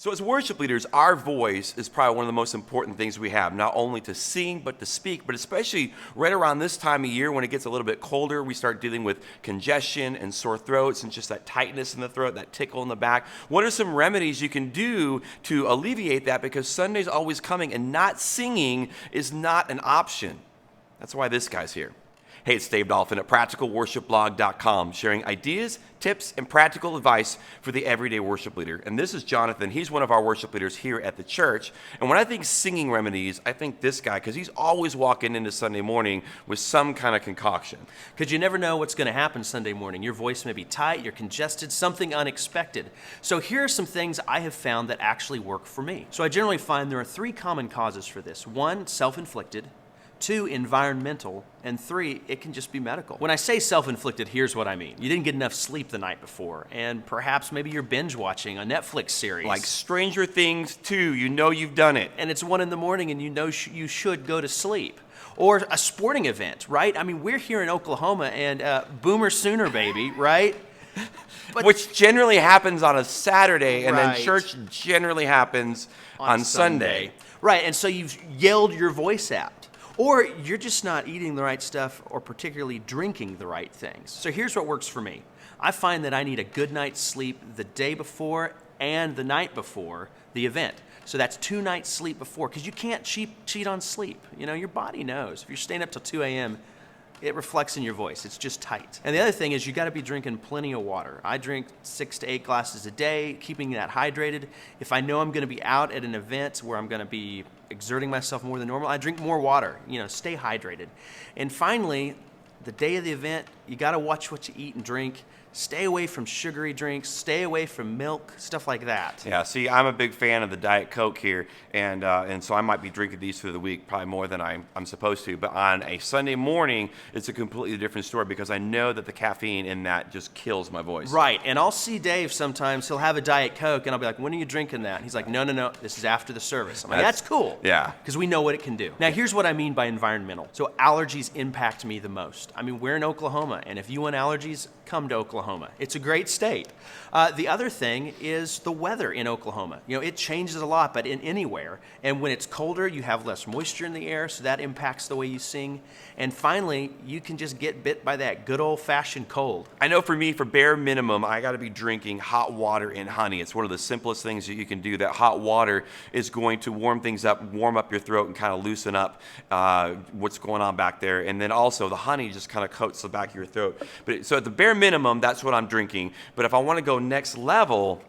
So as worship leaders, our voice is probably one of the most important things we have, not only to sing, but to speak, but especially right around this time of year when it gets a little bit colder, we start dealing with congestion and sore throats and just that tightness in the throat, that tickle in the back. What are some remedies you can do to alleviate that? Because Sunday's always coming and not singing is not an option. That's why this guy's here. Hey, it's Dave Dolphin at practicalworshipblog.com, sharing ideas, tips, and practical advice for the everyday worship leader. And this is Jonathan. He's one of our worship leaders here at the church. And when I think singing remedies, I think this guy, because he's always walking into Sunday morning with some kind of concoction. Because you never know what's going to happen Sunday morning. Your voice may be tight, you're congested, something unexpected. So here are some things I have found that actually work for me. So I generally find there are 3 common causes for this. 1, self-inflicted. 2, environmental, and 3, it can just be medical. When I say self-inflicted, here's what I mean. You didn't get enough sleep the night before, and perhaps maybe you're binge watching a Netflix series. Like Stranger Things 2, you know you've done it. And it's 1 in the morning and you know you should go to sleep. Or a sporting event, right? I mean, we're here in Oklahoma and Boomer Sooner, baby, right? But which generally happens on a Saturday, and right. then church generally happens on Sunday. Right, and so you've yelled your voice out. Or you're just not eating the right stuff or particularly drinking the right things. So here's what works for me. I find that I need a good night's sleep the day before and the night before the event. So that's 2 nights sleep before, because you can't cheat on sleep. You know, your body knows. If you're staying up till 2 a.m., it reflects in your voice. It's just tight. And the other thing is you got to be drinking plenty of water. I drink 6 to 8 glasses a day, keeping that hydrated. If I know I'm going to be out at an event where I'm going to be exerting myself more than normal, I drink more water. You know, stay hydrated. And finally, the day of the event, you got to watch what you eat and drink. Stay away from sugary drinks, stay away from milk, stuff like that. Yeah, see, I'm a big fan of the Diet Coke here, and so I might be drinking these through the week, probably more than I'm supposed to. But on a Sunday morning, it's a completely different story because I know that the caffeine in that just kills my voice. Right, and I'll see Dave sometimes, he'll have a Diet Coke, and I'll be like, when are you drinking that? And he's like, no, this is after the service. I'm like, that's cool. Yeah. Because we know what it can do. Now, here's what I mean by environmental. So allergies impact me the most. I mean, we're in Oklahoma, and if you want allergies, come to Oklahoma. It's a great state. The other thing is the weather in Oklahoma. You know, it changes a lot, but in anywhere. And when it's colder, you have less moisture in the air, so that impacts the way you sing. And finally, you can just get bit by that good old-fashioned cold. I know for me, for bare minimum, I got to be drinking hot water and honey. It's one of the simplest things that you can do. That hot water is going to warm things up, warm up your throat, and kind of loosen up what's going on back there. And then also the honey just kind of coats the back of your throat. But so at the bare minimum, that's what I'm drinking. But if I want to go next level,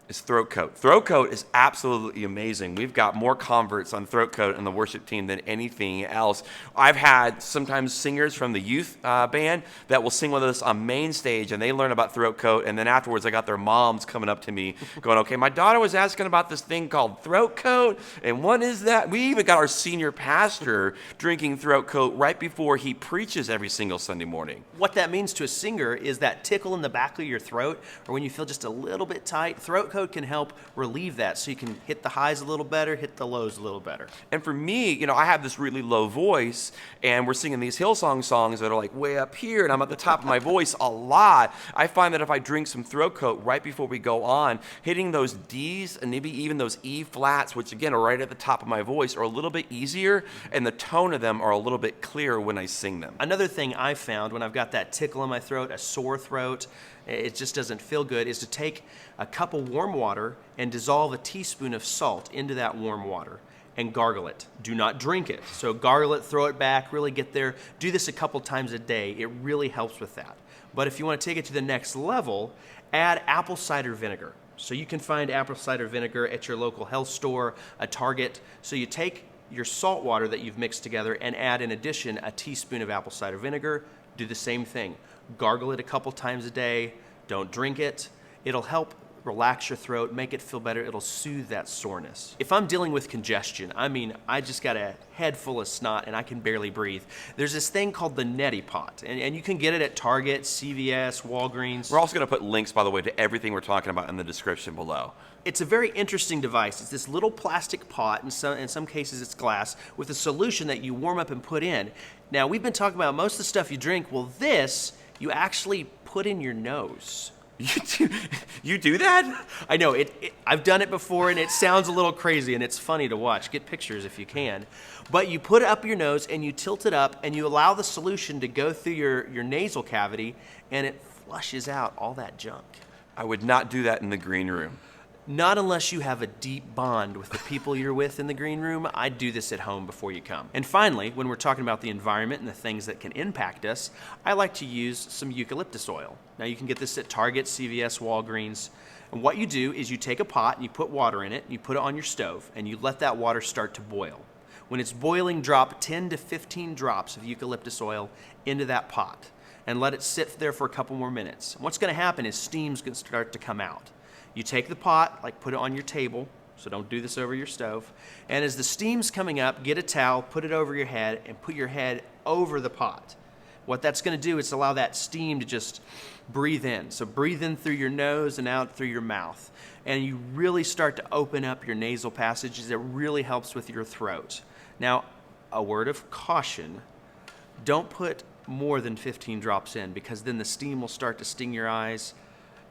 is Throat Coat. Throat Coat is absolutely amazing. We've got more converts on Throat Coat on the worship team than anything else. I've had sometimes singers from the youth band that will sing with us on main stage, and they learn about Throat Coat, and then afterwards I got their moms coming up to me going, okay, my daughter was asking about this thing called Throat Coat, and what is that? We even got our senior pastor drinking Throat Coat right before he preaches every single Sunday morning. What that means to a singer is that tickle in the back of your throat, or when you feel just a little bit tight, Throat Coat can help relieve that, so you can hit the highs a little better, hit the lows a little better. And for me, you know, I have this really low voice, and we're singing these Hillsong songs that are like way up here, and I'm at the top of my voice a lot. I find that if I drink some Throat Coat right before we go on, hitting those D's and maybe even those E flats, which again are right at the top of my voice, are a little bit easier, and the tone of them are a little bit clearer when I sing them. Another thing I've found when I've got that tickle in my throat, a sore throat, it just doesn't feel good, is to take a cup of warm water and dissolve a teaspoon of salt into that warm water and gargle it. Do not drink it. So gargle it, throw it back, really get there. Do this a couple times a day. It really helps with that. But if you want to take it to the next level, add apple cider vinegar. So you can find apple cider vinegar at your local health store, a Target. So you take your salt water that you've mixed together and add in addition a teaspoon of apple cider vinegar. Do the same thing. Gargle it a couple times a day. Don't drink it. It'll help relax your throat, make it feel better. It'll soothe that soreness. If I'm dealing with congestion, I mean, I just got a head full of snot and I can barely breathe. There's this thing called the neti pot, and you can get it at Target, CVS, Walgreens. We're also going to put links, by the way, to everything we're talking about in the description below. It's a very interesting device. It's this little plastic pot, in some cases it's glass, with a solution that you warm up and put in. Now, we've been talking about most of the stuff you drink. Well, this you actually put in your nose. You do that? I know, I've done it before, and it sounds a little crazy, and it's funny to watch. Get pictures if you can. But you put it up your nose, and you tilt it up, and you allow the solution to go through your nasal cavity, and it flushes out all that junk. I would not do that in the green room. Not unless you have a deep bond with the people you're with in the green room. I'd do this at home before you come. And finally, when we're talking about the environment and the things that can impact us, I like to use some eucalyptus oil. Now you can get this at Target, CVS, Walgreens. And what you do is you take a pot and you put water in it, and you put it on your stove, and you let that water start to boil. When it's boiling, drop 10 to 15 drops of eucalyptus oil into that pot and let it sit there for a couple more minutes. And what's going to happen is steam's going to start to come out. You take the pot, like put it on your table, so don't do this over your stove. And as the steam's coming up, get a towel, put it over your head, and put your head over the pot. What that's going to do is allow that steam to just breathe in. So breathe in through your nose and out through your mouth. And you really start to open up your nasal passages. It really helps with your throat. Now, a word of caution, don't put more than 15 drops in, because then the steam will start to sting your eyes.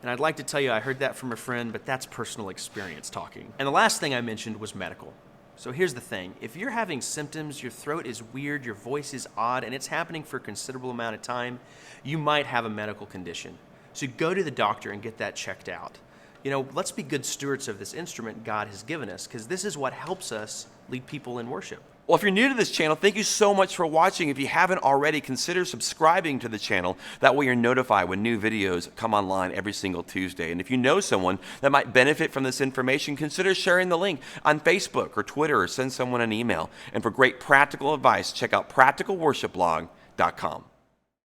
And I'd like to tell you I heard that from a friend, but that's personal experience talking. And the last thing I mentioned was medical. So here's the thing. If you're having symptoms, your throat is weird, your voice is odd, and it's happening for a considerable amount of time, you might have a medical condition. So go to the doctor and get that checked out. You know, let's be good stewards of this instrument God has given us, because this is what helps us lead people in worship. Well, if you're new to this channel, thank you so much for watching. If you haven't already, consider subscribing to the channel. That way you're notified when new videos come online every single Tuesday. And if you know someone that might benefit from this information, consider sharing the link on Facebook or Twitter, or send someone an email. And for great practical advice, check out practicalworshipblog.com.